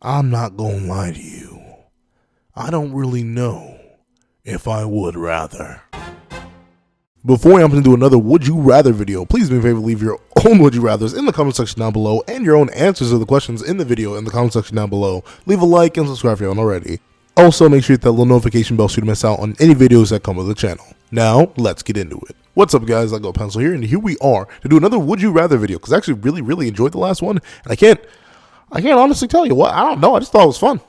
I'm not gonna lie to you. I don't really know if I would rather. Before I jump into another Would You Rather video, please do me a favor, leave your own Would You Rathers in the comment section down below and your own answers to the questions in the video in the comment section down below. Leave a like and subscribe if you haven't already. Also, make sure you hit that little notification bell so you don't miss out on any videos that come with the channel. Now, let's get into it. What's up, guys? I Go Pencil here, and here we are to do another Would You Rather video, because I actually really enjoyed the last one, and I can't honestly tell you what. I don't know. I just thought it was fun.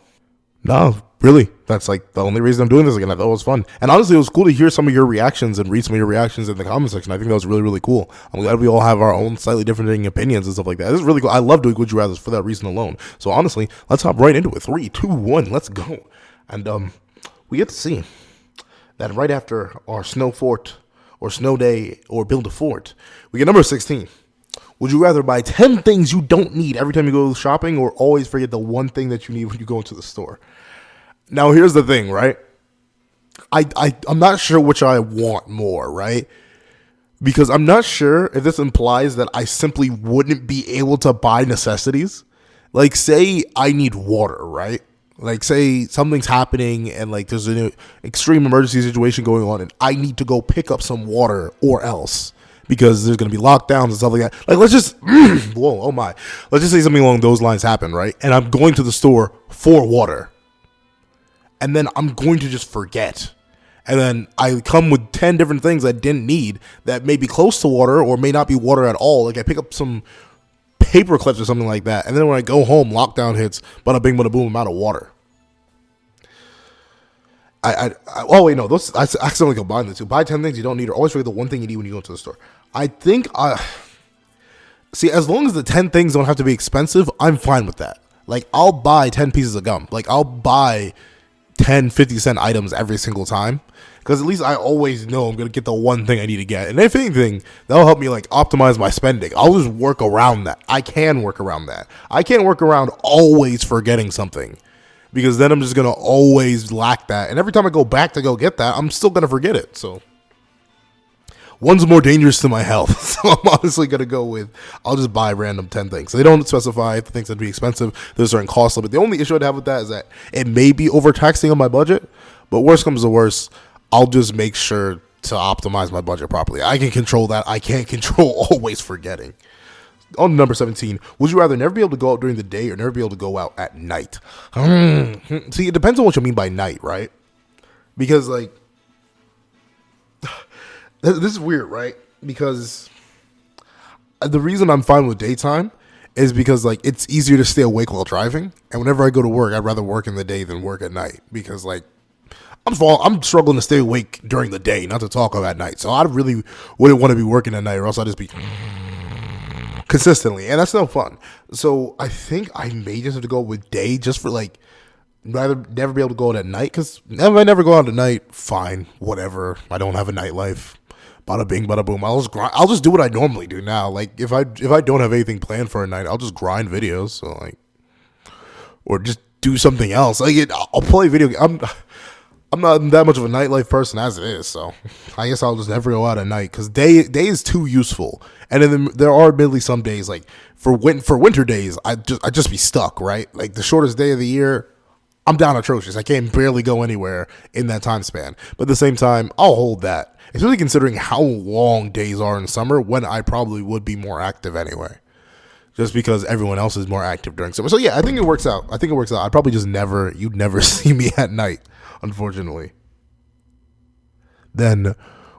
No, really. That's like the only reason I'm doing this again. I thought it was fun. And honestly, it was cool to hear some of your reactions and read some of your reactions in the comment section. I think that was really cool. I'm glad we all have our own slightly different opinions and stuff like that. This is really cool. I love doing Would You Rathers for that reason alone. So honestly, let's hop right into it. 3, 2, 1, let's go. And we get to see that right after our snow fort or snow day or build a fort, we get number 16. Would you rather buy 10 things you don't need every time you go shopping, or always forget the one thing that you need when you go into the store? Now, here's the thing, right? I'm not sure which I want more, right? Because I'm not sure if this implies that I simply wouldn't be able to buy necessities. Like, say I need water, right? Like, say something's happening and like there's an extreme emergency situation going on and I need to go pick up some water or else, because there's going to be lockdowns and stuff like that. Like, let's just, whoa, oh my. Let's just say something along those lines happen, right? And I'm going to the store for water. And then I'm going to just forget. And then I come with 10 different things I didn't need that may be close to water or may not be water at all. Like, I pick up some paper clips or something like that. And then when I go home, lockdown hits, bada bing, bada boom, I'm out of water. Oh wait, no, those, I accidentally combined the two. Buy 10 things you don't need, or always forget the one thing you need when you go into the store. I think see, as long as the 10 things don't have to be expensive, I'm fine with that. Like, I'll buy 10 pieces of gum. Like, I'll buy 10 50-cent items every single time, because at least I always know I'm gonna get the one thing I need to get. And if anything, that'll help me like optimize my spending. I'll just work around that. I can work around that. I can't work around always forgetting something, because then I'm just gonna always lack that, and every time I go back to go get that, I'm still gonna forget it. So one's more dangerous to my health. So I'm honestly gonna go with, I'll just buy random 10 things. They don't specify if the things that be expensive. There's a certain cost limit. The only issue I'd have with that is that it may be overtaxing on my budget, but worst comes to worst, I'll just make sure to optimize my budget properly. I can control that. I can't control always forgetting. On number 17, would you rather never be able to go out during the day or never be able to go out at night? See, it depends on what you mean by night, right? Because, like, this is weird, right? Because the reason I'm fine with daytime is because, like, it's easier to stay awake while driving. And whenever I go to work, I'd rather work in the day than work at night, because, like, I'm struggling to stay awake during the day, not to talk about at night. So I really wouldn't want to be working at night, or else I'd just be consistently, and that's no fun. So I think I may just have to go with day, just for like, rather never be able to go out at night, because if I never go out at night, fine, whatever. I don't have a nightlife. Bada bing, bada boom. I'll just do what I normally do now. Like, if I don't have anything planned for a night, I'll just grind videos. So like, or just do something else. Like, I'll play video. I'm not that much of a nightlife person as it is, so I guess I'll just never go out at night, because day is too useful. And then there are admittedly some days, like for winter days, I just be stuck, right? Like, the shortest day of the year, I'm down atrocious. I can't barely go anywhere in that time span. But at the same time, I'll hold that, especially considering how long days are in summer, when I probably would be more active anyway, just because everyone else is more active during summer. So yeah, I think it works out. I'd probably just you'd never see me at night, unfortunately. Then,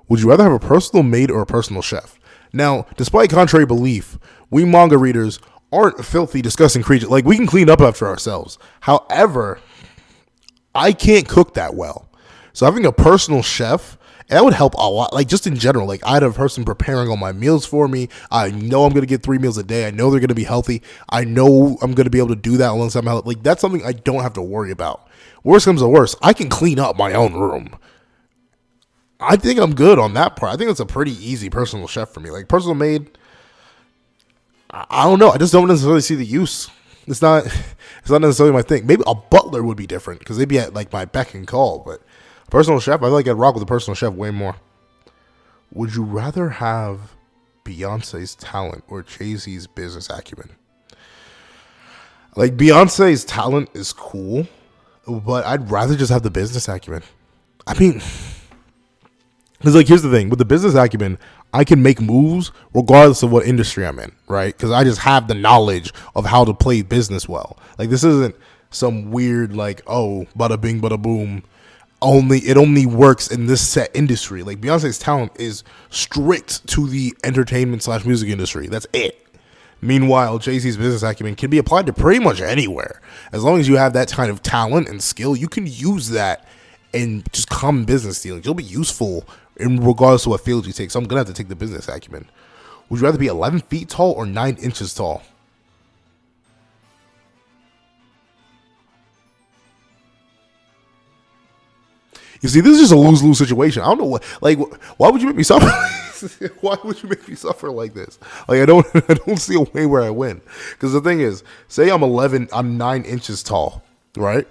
would you rather have a personal maid or a personal chef? Now, despite contrary belief, we manga readers aren't filthy, disgusting creatures. Like, we can clean up after ourselves. However, I can't cook that well. So having a personal chef, that would help a lot. Like, just in general, like, I'd have a person preparing all my meals for me. I know I'm going to get 3 meals a day. I know they're going to be healthy. I know I'm going to be able to do that alongside my health. Like, that's something I don't have to worry about. Worst comes to worst, I can clean up my own room. I think I'm good on that part. I think it's a pretty easy personal chef for me. Like, personal maid, I don't know. I just don't necessarily see the use. It's not necessarily my thing. Maybe a butler would be different, because they'd be at like my beck and call. But a personal chef, I feel like I'd rock with a personal chef way more. Would you rather have Beyonce's talent or Jay-Z's business acumen? Like Beyonce's talent is cool, but I'd rather just have the business acumen. I mean, because like here's the thing with the business acumen, I can make moves regardless of what industry I'm in, right? Because I just have the knowledge of how to play business well. Like this isn't some weird like, oh, bada bing bada boom. It only works in this set industry. Like Beyonce's talent is strict to the entertainment / music industry. That's it. Meanwhile, Jay-Z's business acumen can be applied to pretty much anywhere. As long as you have that kind of talent and skill, you can use that in just common business dealings. You'll be useful in regardless of what field you take. So I'm going to have to take the business acumen. Would you rather be 11 feet tall or 9 inches tall? You see, this is just a lose-lose situation. I don't know what, like, why would you make me suffer? Why would you make me suffer like this? Like, I don't see a way where I win. Because the thing is, say I'm 9 inches tall, right?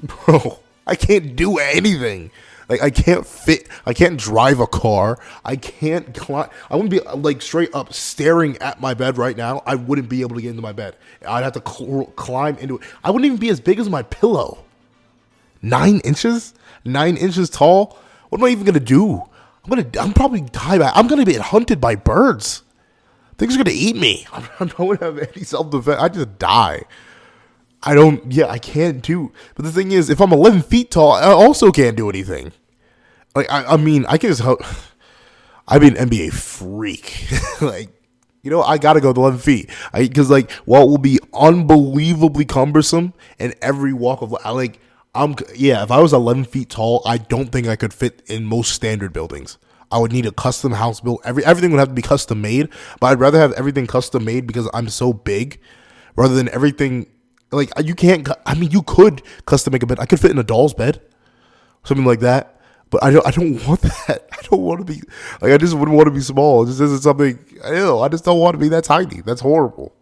Bro, I can't do anything. Like, I can't drive a car. I can't climb. I wouldn't be, like, straight up staring at my bed right now. I wouldn't be able to get into my bed. I'd have to climb into it. I wouldn't even be as big as my pillow. 9 inches? 9 inches tall? What am I even gonna do? I'm probably die. I'm gonna get hunted by birds. Things are gonna eat me. I don't have any self-defense. I just die. I can't do. But the thing is, if I'm 11 feet tall, I also can't do anything. Like, I mean, I can just help. I'd be an NBA freak. Like, I gotta go to 11 feet. Because, like, while it will be unbelievably cumbersome in every walk of life, if I was 11 feet tall, I don't think I could fit in most standard buildings. I would need a custom house built. Everything would have to be custom made, but I'd rather have everything custom made because I'm so big rather than everything. Like, you could custom make a bed. I could fit in a doll's bed, something like that, but I don't want that. I don't want to be, like, I just wouldn't want to be small. This isn't something, I just don't want to be that tiny. That's horrible.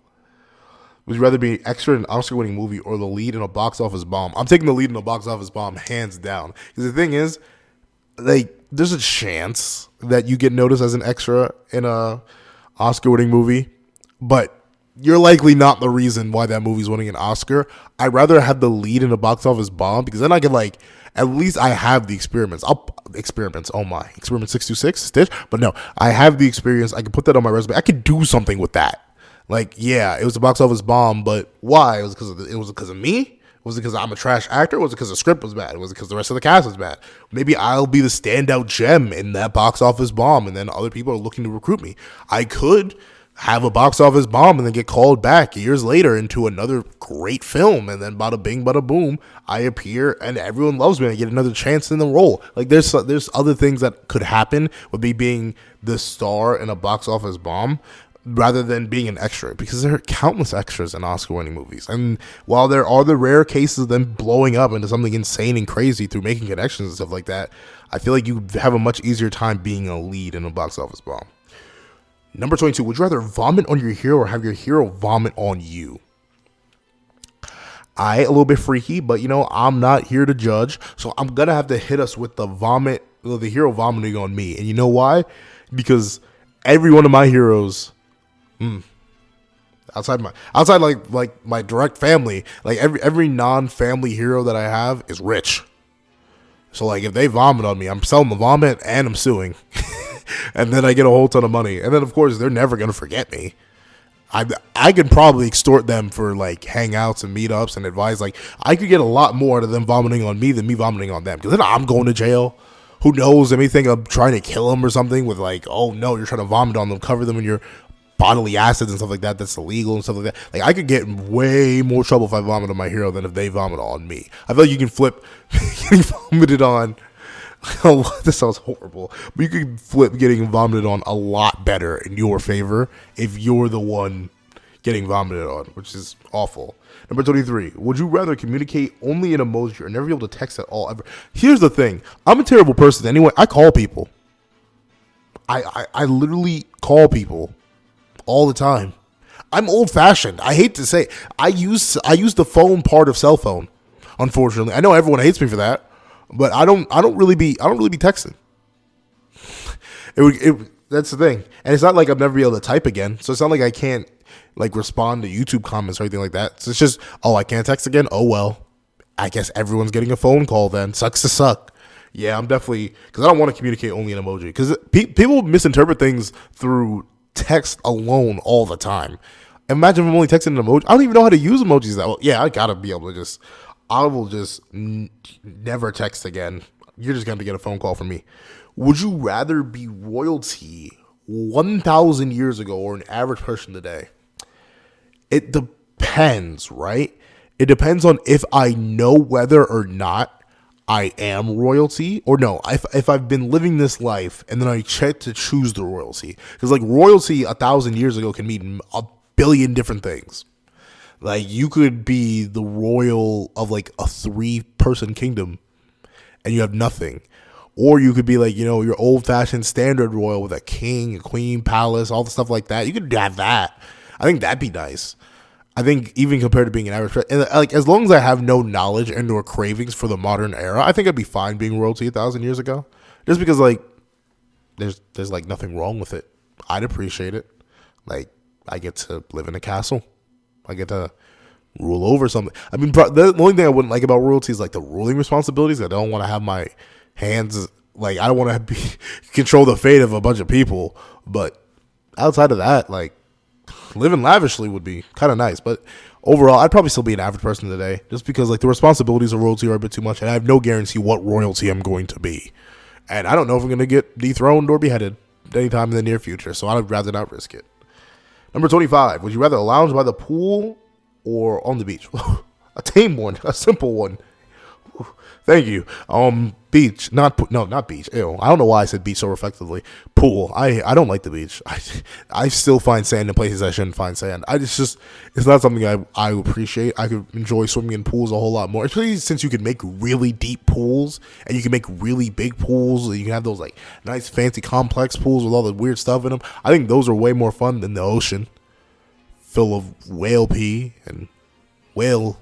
Would you rather be extra in an Oscar-winning movie or the lead in a box office bomb? I'm taking the lead in a box office bomb, hands down. Because the thing is, like, there's a chance that you get noticed as an extra in a Oscar-winning movie, but you're likely not the reason why that movie's winning an Oscar. I'd rather have the lead in a box office bomb because then I can, like, at least I have the experiments. Experiment 626, Stitch. But no, I have the experience. I can put that on my resume. I could do something with that. Like, yeah, it was a box office bomb, but why? It was because of me? Was it because I'm a trash actor? Was it because the script was bad? Was it because the rest of the cast was bad? Maybe I'll be the standout gem in that box office bomb, and then other people are looking to recruit me. I could have a box office bomb and then get called back years later into another great film, and then bada bing, bada boom, I appear and everyone loves me. I get another chance in the role. Like, there's other things that could happen with me being the star in a box office bomb, rather than being an extra, because there are countless extras in Oscar-winning movies. And while there are the rare cases of them blowing up into something insane and crazy through making connections and stuff like that, I feel like you have a much easier time being a lead in a box office bomb. Number 22, would you rather vomit on your hero or have your hero vomit on you? A little bit freaky, but I'm not here to judge, so I'm gonna have to hit us with the hero vomiting on me. And you know why? Because every one of my heroes, outside like my direct family, like every non-family hero that I have is rich. So, like, if they vomit on me, I'm selling the vomit and I'm suing. And then I get a whole ton of money. And then, of course, they're never going to forget me. I could probably extort them for, like, hangouts and meetups and advice. Like, I could get a lot more out of them vomiting on me than me vomiting on them. Because then I'm going to jail. Who knows? They may think I'm trying to kill them or something with, like, oh, no, you're trying to vomit on them, cover them in your bodily acids and stuff like that. That's illegal and stuff like that. Like, I could get in way more trouble if I vomit on my hero than if they vomit on me. I feel like you can flip getting vomited on. This sounds horrible, but you can flip getting vomited on a lot better in your favor if you're the one getting vomited on, which is awful. Number 23, would you rather communicate only in emoji or never be able to text at all ever? Here's the thing. I'm a terrible person anyway. I call people. I literally call people all the time. I'm old-fashioned. I hate to say it. I use the phone part of cell phone, unfortunately. I know everyone hates me for that, but I don't really be texting. That's the thing. And it's not like I'll never be able to type again. So it's not like I can't like respond to YouTube comments or anything like that. So it's just, oh, I can't text again. Oh, well, I guess everyone's getting a phone call then. Sucks to suck. Yeah, I'm definitely, because I don't want to communicate only in emoji. Because people misinterpret things through text alone all the time. Imagine if I'm only texting an emoji. I don't even know how to use emojis that well. Yeah, I gotta be able to just, I will just never text again. You're just gonna get a phone call from me. Would you rather be royalty 1,000 years ago or an average person today? It depends, right? It depends on if I know whether or not I am royalty or no. If I've been living this life and then I check to choose the royalty. Because like royalty 1,000 years ago can mean a billion different things. Like you could be the royal of like a 3-person kingdom and you have nothing. Or you could be like, you know, your old-fashioned standard royal with a king, a queen, palace, all the stuff like that. You could have that. I think that'd be nice. I think even compared to being an average, like as long as I have no knowledge and or cravings for the modern era, I think I'd be fine being royalty 1,000 years ago. Just because like there's like nothing wrong with it. I'd appreciate it. Like I get to live in a castle. I get to rule over something. I mean, the only thing I wouldn't like about royalty is like the ruling responsibilities. I don't want to have my hands, like I don't want to control the fate of a bunch of people. But outside of that, like living lavishly would be kind of nice. But overall, I'd probably still be an average person today, just because like the responsibilities of royalty are a bit too much, and I have no guarantee what royalty I'm going to be, and I don't know if I'm going to get dethroned or beheaded anytime in the near future. So I'd rather not risk it. Number 25. Would you rather lounge by the pool or on the beach? A tame one, a simple one. Thank you. Beach, not beach. Ew. I don't know why I said beach so effectively. Pool. I don't like the beach. I still find sand in places I shouldn't find sand. It's not something I appreciate. I could enjoy swimming in pools a whole lot more, especially since you can make really deep pools and you can make really big pools. And you can have those like nice fancy complex pools with all the weird stuff in them. I think those are way more fun than the ocean, full of whale pee and whale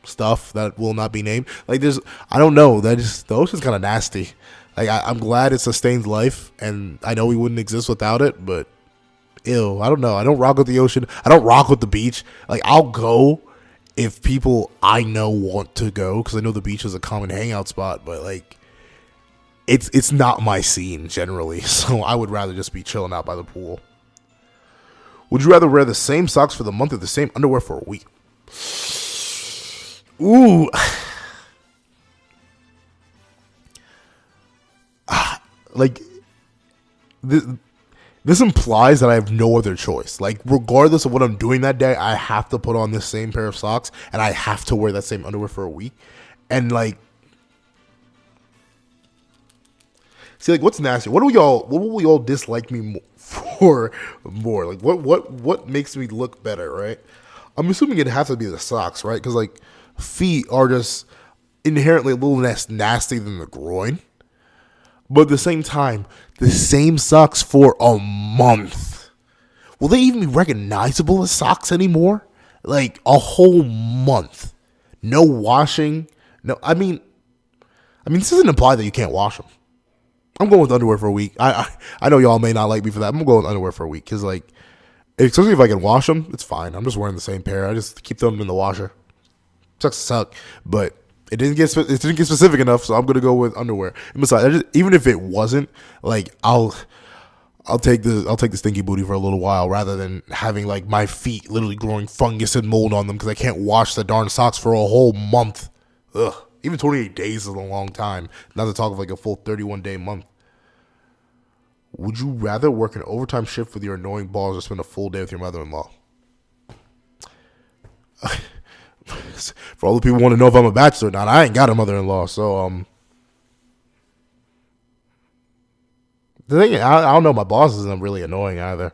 stuff that will not be named. Like I don't know, the ocean's kind of nasty. Like I'm glad it sustains life, and I know we wouldn't exist without it, but ew, I don't know. I don't rock with the ocean. I don't rock with the beach. Like I'll go if people I know want to go, because I know the beach is a common hangout spot, but like it's not my scene generally, so I would rather just be chilling out by the pool. Would you rather wear the same socks for the month or the same underwear for a week? Ooh. Like, this implies that I have no other choice. Like, regardless of what I'm doing that day, I have to put on this same pair of socks, and I have to wear that same underwear for a week. And, like, see, like, what's nasty? What will y'all dislike me for more? Like, what makes me look better, right? I'm assuming it'd have to be the socks, right? Because, like, feet are just inherently a little less nasty than the groin. But at the same time, the same socks for a month. Will they even be recognizable as socks anymore? Like, a whole month. No washing. No, I mean, this doesn't imply that you can't wash them. I'm going with underwear for a week. I know y'all may not like me for that. I'm going with underwear for a week. Because, like, especially if I can wash them, it's fine. I'm just wearing the same pair. I just keep them in the washer. Sucks to suck, but it didn't get specific enough, so I'm gonna go with underwear. And besides, even if it wasn't, like I'll take the stinky booty for a little while rather than having like my feet literally growing fungus and mold on them because I can't wash the darn socks for a whole month. Ugh, even 28 days is a long time. Not to talk of like a full 31-day month. Would you rather work an overtime shift with your annoying boss or spend a full day with your mother-in-law? For all the people who want to know if I'm a bachelor or not, I ain't got a mother-in-law, so the thing is, I don't know, my boss isn't really annoying either.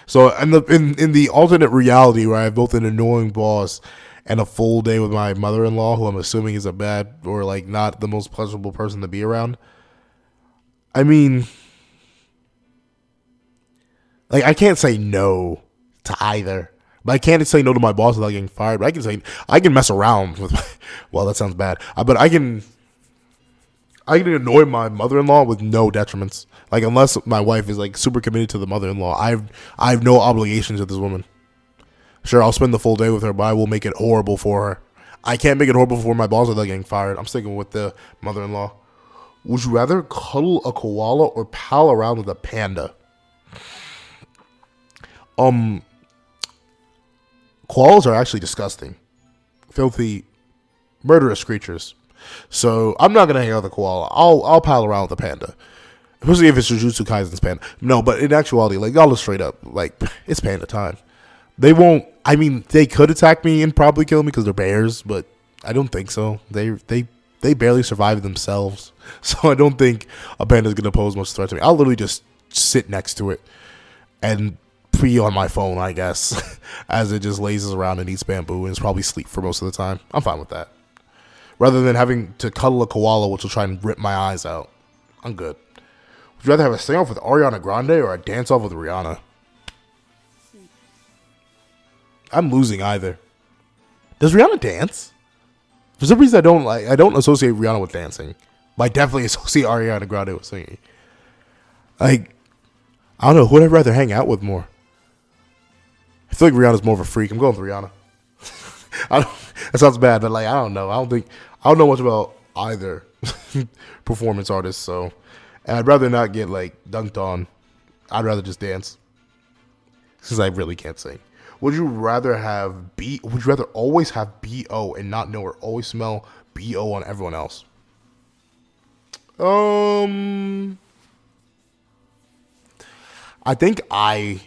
So in the alternate reality where I have both an annoying boss and a full day with my mother-in-law, who I'm assuming is a bad or like not the most pleasurable person to be around, I mean, like I can't say no to either. But I can't say no to my boss without getting fired. But I can mess around with. Well, that sounds bad. But I can I can annoy my mother-in-law with no detriments. Like, unless my wife is like super committed to the mother-in-law, I have no obligation to this woman. Sure, I'll spend the full day with her, but I will make it horrible for her. I can't make it horrible for my boss without getting fired. I'm sticking with the mother-in-law. Would you rather cuddle a koala or pal around with a panda? Koalas are actually disgusting, filthy, murderous creatures. So I'm not gonna hang out with a koala. I'll pal around with a panda, especially if it's Jujutsu Kaisen's panda. No, but in actuality, like, I'll just straight up, like, it's panda time. They won't. I mean, they could attack me and probably kill me because they're bears, but I don't think so. They barely survive themselves, so I don't think a panda is gonna pose much threat to me. I'll literally just sit next to it and pee on my phone, I guess, as it just lazes around and eats bamboo and it's probably sleep for most of the time. I'm fine with that. Rather than having to cuddle a koala, which will try and rip my eyes out, I'm good. Would you rather have a sing-off with Ariana Grande or a dance-off with Rihanna? I'm losing either. Does Rihanna dance? For some reason, I don't associate Rihanna with dancing. But I definitely associate Ariana Grande with singing. Like, I don't know. Who would I rather hang out with more? I feel like Rihanna's more of a freak. I'm going with Rihanna. That sounds bad, but, like, I don't know. I don't know much about either performance artist. So, and I'd rather not get, like, dunked on. I'd rather just dance, since I really can't sing. Would you rather always have BO and not know, or always smell BO on everyone else? I think I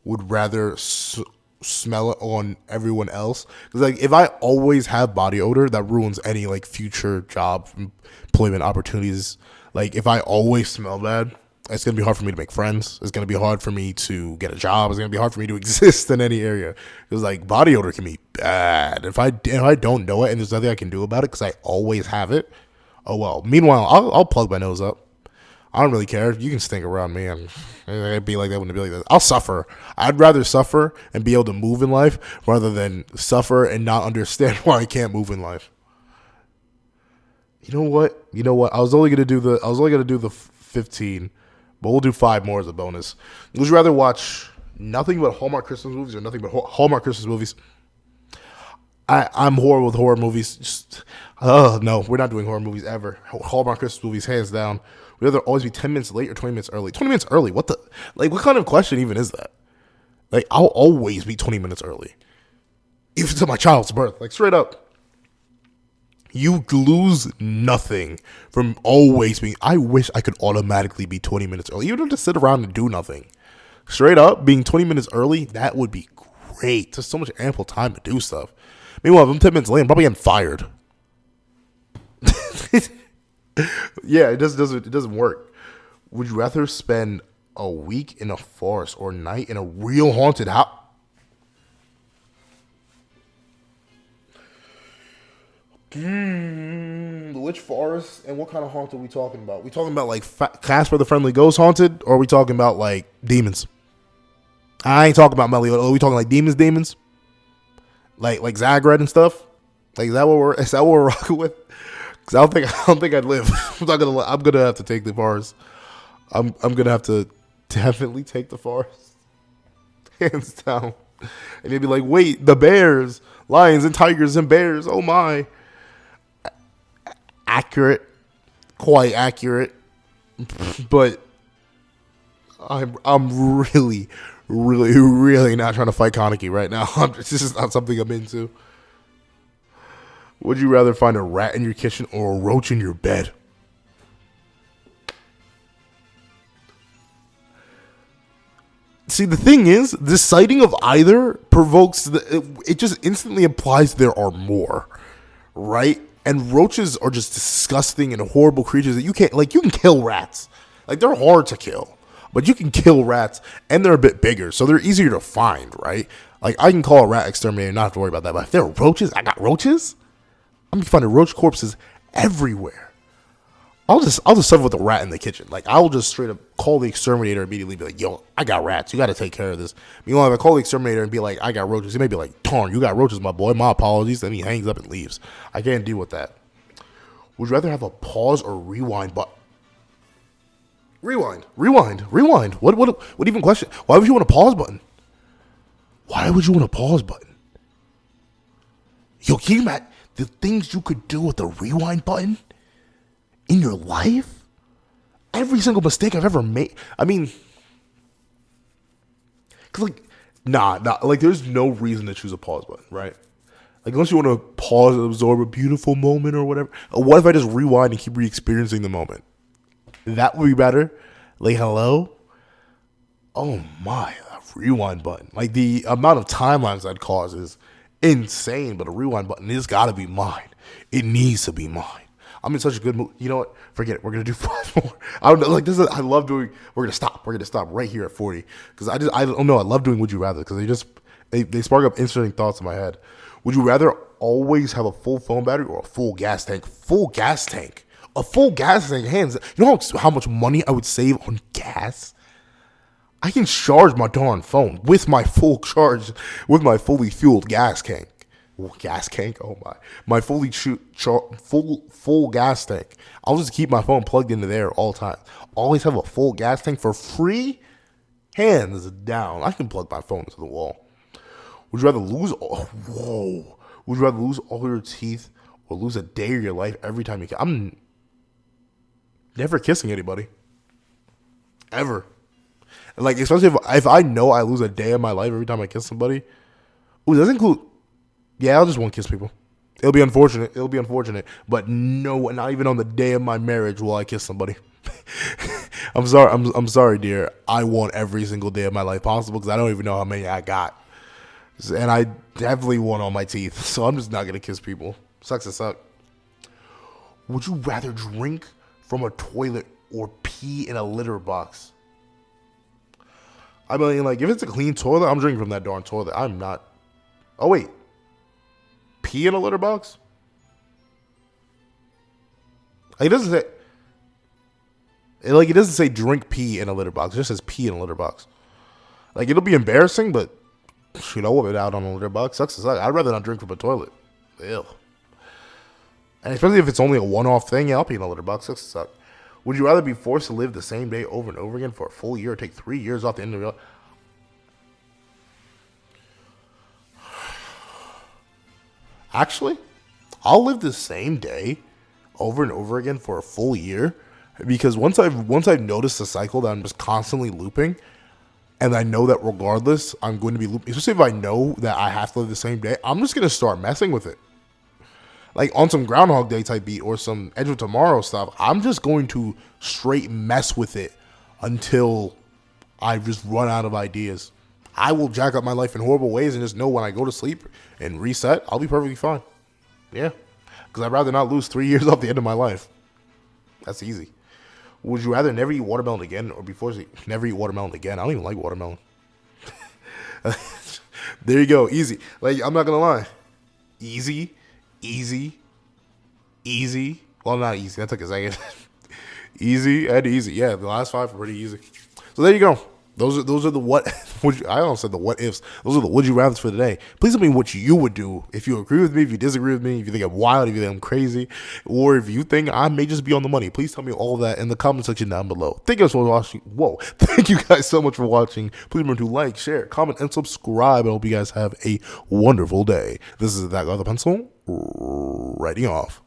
would rather smell it on everyone else, because, like, if I always have body odor, that ruins any, like, future job employment opportunities. Like, if I always smell bad, it's going to be hard for me to make friends. It's going to be hard for me to get a job. It's going to be hard for me to exist in any area. Because, like, body odor can be bad. If I don't know it and there's nothing I can do about it because I always have it, oh well. Meanwhile, I'll plug my nose up. I don't really care. You can stink around me and it'd be like that, wouldn't be like that. I'll suffer. I'd rather suffer and be able to move in life rather than suffer and not understand why I can't move in life. You know what? I was only gonna do the 15. But we'll do 5 more as a bonus. Would you rather watch nothing but Hallmark Christmas movies or nothing but Hallmark Christmas movies? I'm horrible with horror movies. No, we're not doing horror movies ever. Hallmark Christmas movies, hands down. Would rather always be 10 minutes late or 20 minutes early? 20 minutes early? What kind of question even is that? Like, I'll always be 20 minutes early. Even to my child's birth. Like, straight up. You lose nothing from always being. I wish I could automatically be 20 minutes early. You don't have to sit around and do nothing. Straight up, being 20 minutes early, that would be great. There's so much ample time to do stuff. Meanwhile, if I'm 10 minutes late, I'm probably getting fired. Yeah, it doesn't work. Would you rather spend a week in a forest or night in a real haunted house? Which forest and what kind of haunted are we talking about? We talking about, like, Casper the Friendly Ghost haunted, or are we talking about, like, demons? I ain't talking about Meliodas. Are we talking like demons? Like Zagreb and stuff? Like, is that what we're rocking with? Because I don't think I'd live. I'm gonna have to take the forest. I'm gonna have to definitely take the forest, hands down. And they'd be like, wait, the bears, lions and tigers and bears. Oh my. Accurate, quite accurate, but I'm really, really, really not trying to fight Kaneki right now. This is not something I'm into. Would you rather find a rat in your kitchen or a roach in your bed? See, the thing is, the sighting of either provokes it just instantly implies there are more, right? And roaches are just disgusting and horrible creatures that you can kill rats. Like, they're hard to kill, but you can kill rats, and they're a bit bigger, so they're easier to find, right? Like, I can call a rat exterminator and not have to worry about that, but if there are roaches, I got roaches? I'm finding roach corpses everywhere. I'll just suffer with a rat in the kitchen. Like, I'll just straight up call the exterminator immediately and be like, yo, I got rats. You got to take care of this. Meanwhile, if I call the exterminator and be like, I got roaches, he may be like, darn, you got roaches, my boy. My apologies. Then he hangs up and leaves. I can't deal with that. Would you rather have a pause or rewind button? Rewind. What even question? Why would you want a pause button? Why would you want a pause button? Yo, can you imagine the things you could do with the rewind button in your life? Every single mistake I've ever made. I mean, cause like, nah, like there's no reason to choose a pause button, right? Like unless you want to pause and absorb a beautiful moment or whatever. What if I just rewind and keep re-experiencing the moment? That would be better. Like, hello? Oh my, a rewind button. Like the amount of timelines that cause is insane, but a rewind button is gotta be mine. It needs to be mine. I'm in such a good mood. You know what? Forget it. We're gonna do 5 more. I don't know. Like this is. I love doing. We're gonna stop. We're gonna stop right here at 40 because I don't know. I love doing Would You Rather because they spark up interesting thoughts in my head. Would you rather always have a full phone battery or a full gas tank? Full gas tank. A full gas tank. Hands. You know how much money I would save on gas? I can charge my darn phone with my full charge, with my fully fueled gas tank. Gas tank? Oh my fully full gas tank. I'll just keep my phone plugged into there all the time. Always have a full gas tank for free. Hands down. I can plug my phone into the wall. Would you rather lose Would you rather lose all your teeth or lose a day of your life every time you kiss? I'm never kissing anybody. Ever. And like, especially if I know I lose a day of my life every time I kiss somebody. Ooh, does that include? Yeah, I'll just won't kiss people. It'll be unfortunate. But no, not even on the day of my marriage will I kiss somebody. I'm sorry. I'm sorry, dear. I want every single day of my life possible because I don't even know how many I got. And I definitely want all my teeth. So I'm just not going to kiss people. Sucks to suck. Would you rather drink from a toilet or pee in a litter box? I mean, like, if it's a clean toilet, I'm drinking from that darn toilet. I'm not. Oh, wait. Pee in a litter box? Like, it doesn't say drink pee in a litter box. It just says pee in a litter box. Like, it'll be embarrassing, but you know, it out on a litter box. Sucks to suck. I'd rather not drink from a toilet. Ew. And especially if it's only a one-off thing, yeah, I'll pee in a litter box. Sucks to suck. Would you rather be forced to live the same day over and over again for a full year or take 3 years off the end of your life? Actually, I'll live the same day over and over again for a full year because once I've noticed the cycle that I'm just constantly looping, and I know that regardless I'm going to be looping, especially if I know that I have to live the same day, I'm just going to start messing with it. Like on some Groundhog Day type beat or some Edge of Tomorrow stuff, I'm just going to straight mess with it until I just run out of ideas. I will jack up my life in horrible ways and just know when I go to sleep and reset, I'll be perfectly fine. Yeah. Because I'd rather not lose 3 years off the end of my life. That's easy. Would you rather never eat watermelon again or before never eat watermelon again? I don't even like watermelon. There you go. Easy. Like, I'm not going to lie. Easy. Well, not easy. That took a second. Easy and easy. Yeah, the last 5 were pretty easy. So there you go. Those are the what. I almost said the what ifs. Those are the would you rather's for today. Please tell me what you would do. If you agree with me, if you disagree with me, if you think I'm wild, if you think I'm crazy, or if you think I may just be on the money. Please tell me all of that in the comment section down below. Thank you guys for watching. Whoa. Thank you guys so much for watching. Please remember to like, share, comment, and subscribe. I hope you guys have a wonderful day. This is That Guy with a Pencil, writing off.